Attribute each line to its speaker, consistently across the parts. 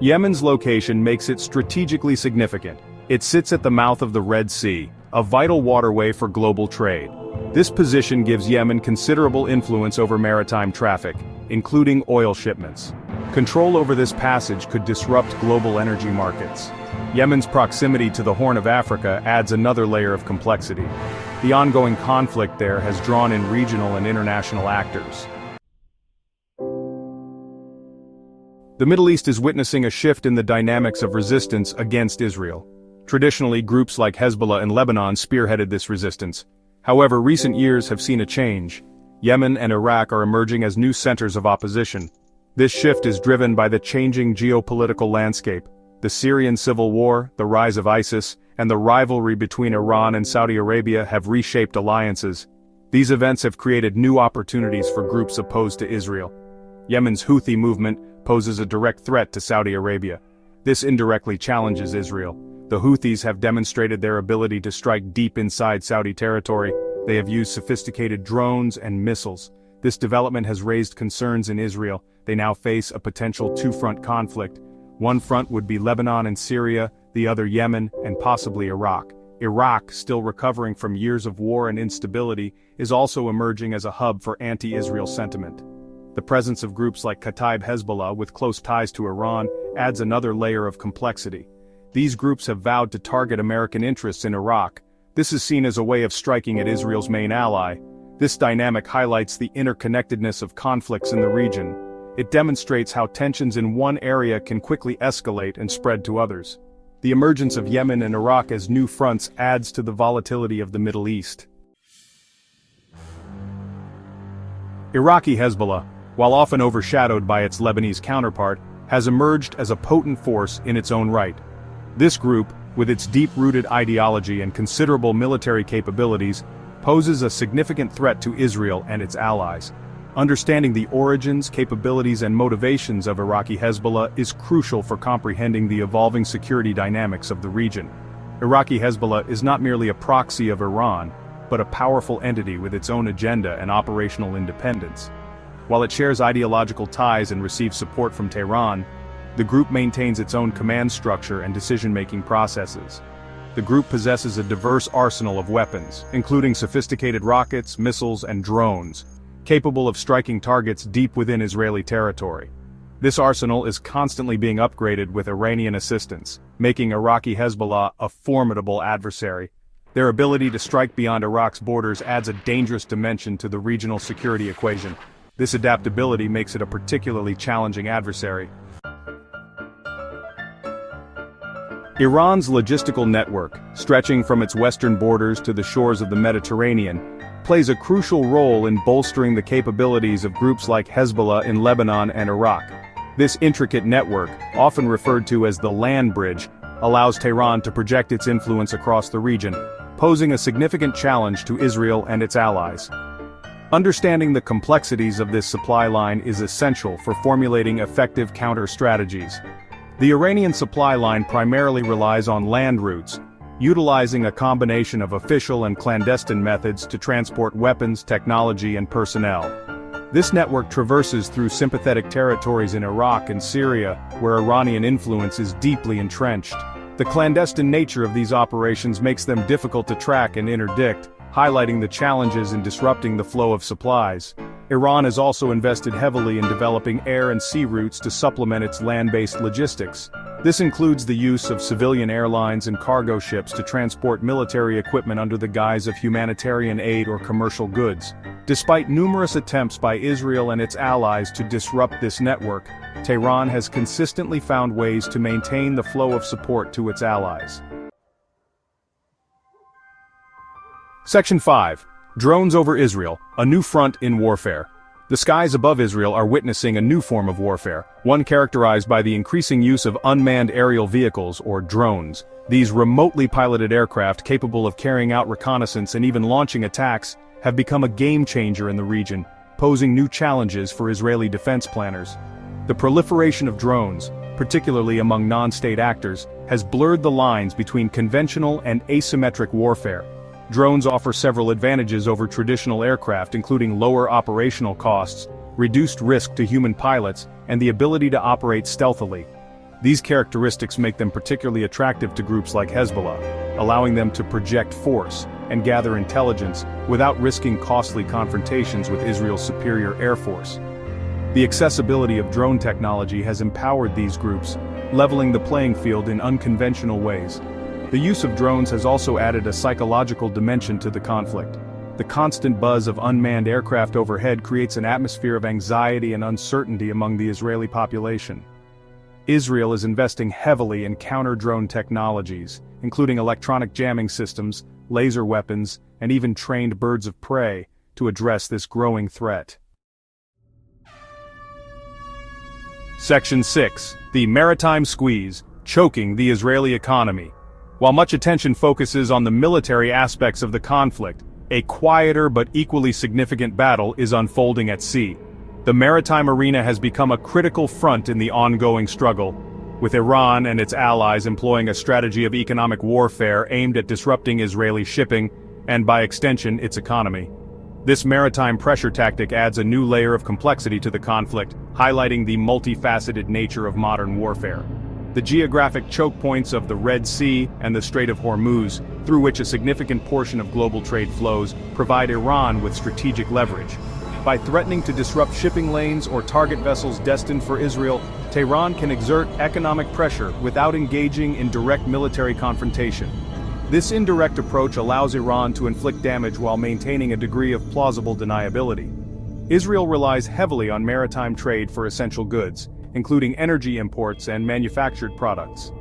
Speaker 1: Yemen's location makes it strategically significant. It sits at the mouth of the Red Sea, a vital waterway for global trade. This position gives Yemen considerable influence over maritime traffic, including oil shipments. Control over this passage could disrupt global energy markets. Yemen's proximity to the Horn of Africa adds another layer of complexity. The ongoing conflict there has drawn in regional and international actors. The Middle East is witnessing a shift in the dynamics of resistance against Israel. Traditionally, groups like Hezbollah and Lebanon spearheaded this resistance. However, recent years have seen a change. Yemen and Iraq are emerging as new centers of opposition. This shift is driven by the changing geopolitical landscape. The Syrian civil war, the rise of ISIS, and the rivalry between Iran and Saudi Arabia have reshaped alliances. These events have created new opportunities for groups opposed to Israel. Yemen's Houthi movement poses a direct threat to Saudi Arabia. This indirectly challenges Israel. The Houthis have demonstrated their ability to strike deep inside Saudi territory. They have used sophisticated drones and missiles. This development has raised concerns in Israel. They now face a potential two-front conflict. One front would be Lebanon and Syria, the other Yemen, and possibly Iraq. Iraq, still recovering from years of war and instability, is also emerging as a hub for anti-Israel sentiment. The presence of groups like Kataib Hezbollah with close ties to Iran adds another layer of complexity. These groups have vowed to target American interests in Iraq. This is seen as a way of striking at Israel's main ally. This dynamic highlights the interconnectedness of conflicts in the region. It demonstrates how tensions in one area can quickly escalate and spread to others. The emergence of Yemen and Iraq as new fronts adds to the volatility of the Middle East. Iraqi Hezbollah, while often overshadowed by its Lebanese counterpart, has emerged as a potent force in its own right. This group, with its deep-rooted ideology and considerable military capabilities, poses a significant threat to Israel and its allies. Understanding the origins, capabilities, and motivations of Iraqi Hezbollah is crucial for comprehending the evolving security dynamics of the region. Iraqi Hezbollah is not merely a proxy of Iran, but a powerful entity with its own agenda and operational independence. While it shares ideological ties and receives support from Tehran, the group maintains its own command structure and decision-making processes. The group possesses a diverse arsenal of weapons, including sophisticated rockets, missiles, and drones, capable of striking targets deep within Israeli territory. This arsenal is constantly being upgraded with Iranian assistance, making Iraqi Hezbollah a formidable adversary. Their ability to strike beyond Iraq's borders adds a dangerous dimension to the regional security equation. This adaptability makes it a particularly challenging adversary. Iran's logistical network, stretching from its western borders to the shores of the Mediterranean, plays a crucial role in bolstering the capabilities of groups like Hezbollah in Lebanon and Iraq. This intricate network, often referred to as the land bridge, allows Tehran to project its influence across the region, posing a significant challenge to Israel and its allies. Understanding the complexities of this supply line is essential for formulating effective counter-strategies. The Iranian supply line primarily relies on land routes, utilizing a combination of official and clandestine methods to transport weapons, technology, and personnel. This network traverses through sympathetic territories in Iraq and Syria, where Iranian influence is deeply entrenched. The clandestine nature of these operations makes them difficult to track and interdict, highlighting the challenges in disrupting the flow of supplies. Iran has also invested heavily in developing air and sea routes to supplement its land-based logistics. This includes the use of civilian airlines and cargo ships to transport military equipment under the guise of humanitarian aid or commercial goods. Despite numerous attempts by Israel and its allies to disrupt this network, Tehran has consistently found ways to maintain the flow of support to its allies. Section 5. Drones over Israel, a new front in warfare. The skies above Israel are witnessing a new form of warfare, one characterized by the increasing use of unmanned aerial vehicles, or drones. These remotely piloted aircraft capable of carrying out reconnaissance and even launching attacks have become a game-changer in the region, posing new challenges for Israeli defense planners. The proliferation of drones, particularly among non-state actors, has blurred the lines between conventional and asymmetric warfare. Drones offer several advantages over traditional aircraft, including lower operational costs, reduced risk to human pilots, and the ability to operate stealthily. These characteristics make them particularly attractive to groups like Hezbollah, allowing them to project force and gather intelligence without risking costly confrontations with Israel's superior air force. The accessibility of drone technology has empowered these groups, leveling the playing field in unconventional ways. The use of drones has also added a psychological dimension to the conflict. The constant buzz of unmanned aircraft overhead creates an atmosphere of anxiety and uncertainty among the Israeli population. Israel is investing heavily in counter-drone technologies, including electronic jamming systems, laser weapons, and even trained birds of prey, to address this growing threat. Section 6. The Maritime Squeeze, Choking the Israeli Economy. While much attention focuses on the military aspects of the conflict, a quieter but equally significant battle is unfolding at sea. The maritime arena has become a critical front in the ongoing struggle, with Iran and its allies employing a strategy of economic warfare aimed at disrupting Israeli shipping, and by extension its economy. This maritime pressure tactic adds a new layer of complexity to the conflict, highlighting the multifaceted nature of modern warfare. The geographic choke points of the Red Sea and the Strait of Hormuz, through which a significant portion of global trade flows, provide Iran with strategic leverage. By threatening to disrupt shipping lanes or target vessels destined for Israel, Tehran can exert economic pressure without engaging in direct military confrontation. This indirect approach allows Iran to inflict damage while maintaining a degree of plausible deniability. Israel relies heavily on maritime trade for essential goods, including energy imports and manufactured products.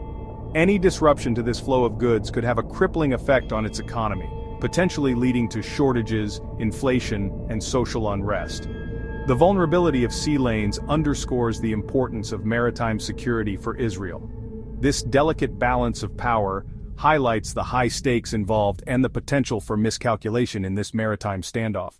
Speaker 1: Any disruption to this flow of goods could have a crippling effect on its economy, potentially leading to shortages, inflation, and social unrest. The vulnerability of sea lanes underscores the importance of maritime security for Israel. This delicate balance of power highlights the high stakes involved and the potential for miscalculation in this maritime standoff.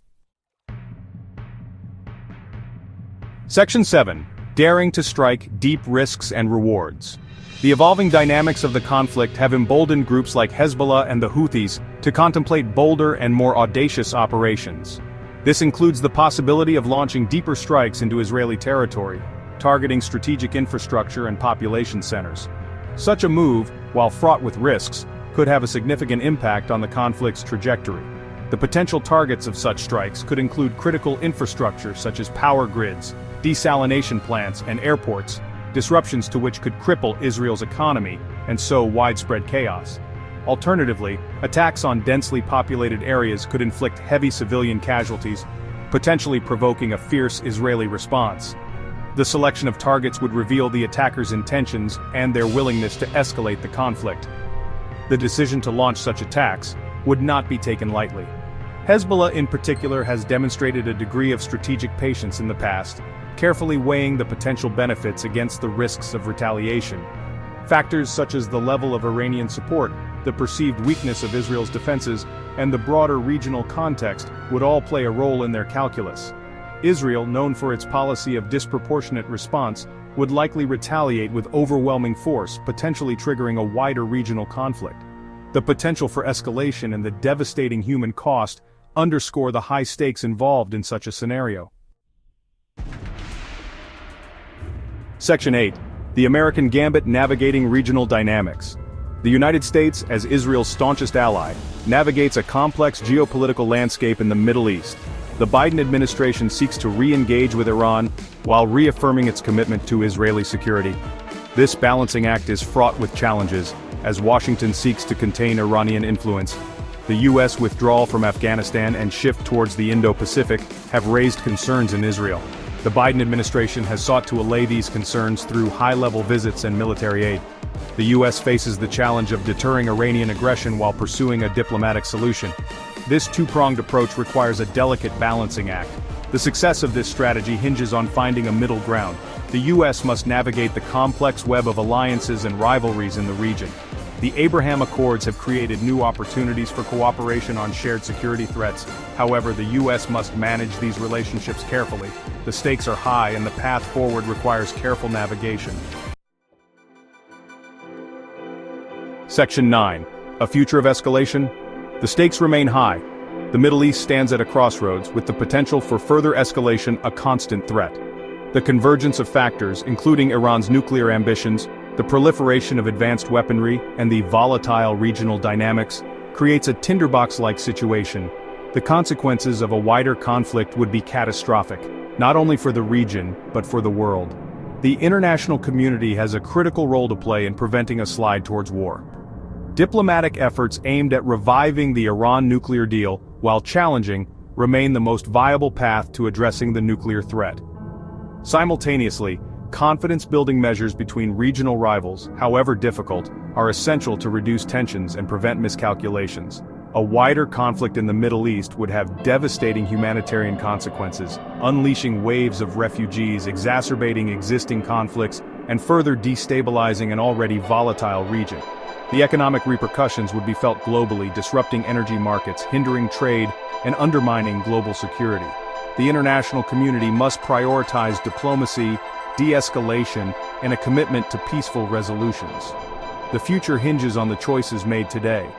Speaker 1: Section 7. Daring to strike deep risks and rewards. The evolving dynamics of the conflict have emboldened groups like Hezbollah and the Houthis to contemplate bolder and more audacious operations. This includes the possibility of launching deeper strikes into Israeli territory, targeting strategic infrastructure and population centers. Such a move, while fraught with risks, could have a significant impact on the conflict's trajectory. The potential targets of such strikes could include critical infrastructure such as power grids, desalination plants, and airports, disruptions to which could cripple Israel's economy and sow widespread chaos. Alternatively, attacks on densely populated areas could inflict heavy civilian casualties, potentially provoking a fierce Israeli response. The selection of targets would reveal the attackers' intentions and their willingness to escalate the conflict. The decision to launch such attacks would not be taken lightly. Hezbollah in particular has demonstrated a degree of strategic patience in the past, carefully weighing the potential benefits against the risks of retaliation. Factors such as the level of Iranian support, the perceived weakness of Israel's defenses, and the broader regional context would all play a role in their calculus. Israel, known for its policy of disproportionate response, would likely retaliate with overwhelming force, potentially triggering a wider regional conflict. The potential for escalation and the devastating human cost underscore the high stakes involved in such a scenario. Section 8. The American Gambit Navigating Regional Dynamics. The United States, as Israel's staunchest ally, navigates a complex geopolitical landscape in the Middle East. The Biden administration seeks to re-engage with Iran while reaffirming its commitment to Israeli security. This balancing act is fraught with challenges, as Washington seeks to contain Iranian influence. The U.S. withdrawal from Afghanistan and shift towards the Indo-Pacific have raised concerns in Israel. The Biden administration has sought to allay these concerns through high-level visits and military aid. The U.S. faces the challenge of deterring Iranian aggression while pursuing a diplomatic solution. This two-pronged approach requires a delicate balancing act. The success of this strategy hinges on finding a middle ground. The U.S. must navigate the complex web of alliances and rivalries in the region. The Abraham Accords have created new opportunities for cooperation on shared security threats. However, the U.S. must manage these relationships carefully. The stakes are high and the path forward requires careful navigation. Section 9. A future of escalation? The stakes remain high. The Middle East stands at a crossroads, with the potential for further escalation a constant threat. The convergence of factors, including Iran's nuclear ambitions, The proliferation of advanced weaponry and the volatile regional dynamics creates a tinderbox-like situation. The consequences of a wider conflict would be catastrophic, not only for the region, but for the world. The international community has a critical role to play in preventing a slide towards war. Diplomatic efforts aimed at reviving the Iran nuclear deal, while challenging, remain the most viable path to addressing the nuclear threat. Simultaneously, confidence-building measures between regional rivals, however difficult, are essential to reduce tensions and prevent miscalculations. A wider conflict in the Middle East would have devastating humanitarian consequences, unleashing waves of refugees, exacerbating existing conflicts, and further destabilizing an already volatile region. The economic repercussions would be felt globally, disrupting energy markets, hindering trade, and undermining global security. The international community must prioritize diplomacy, de-escalation, and a commitment to peaceful resolutions. The future hinges on the choices made today.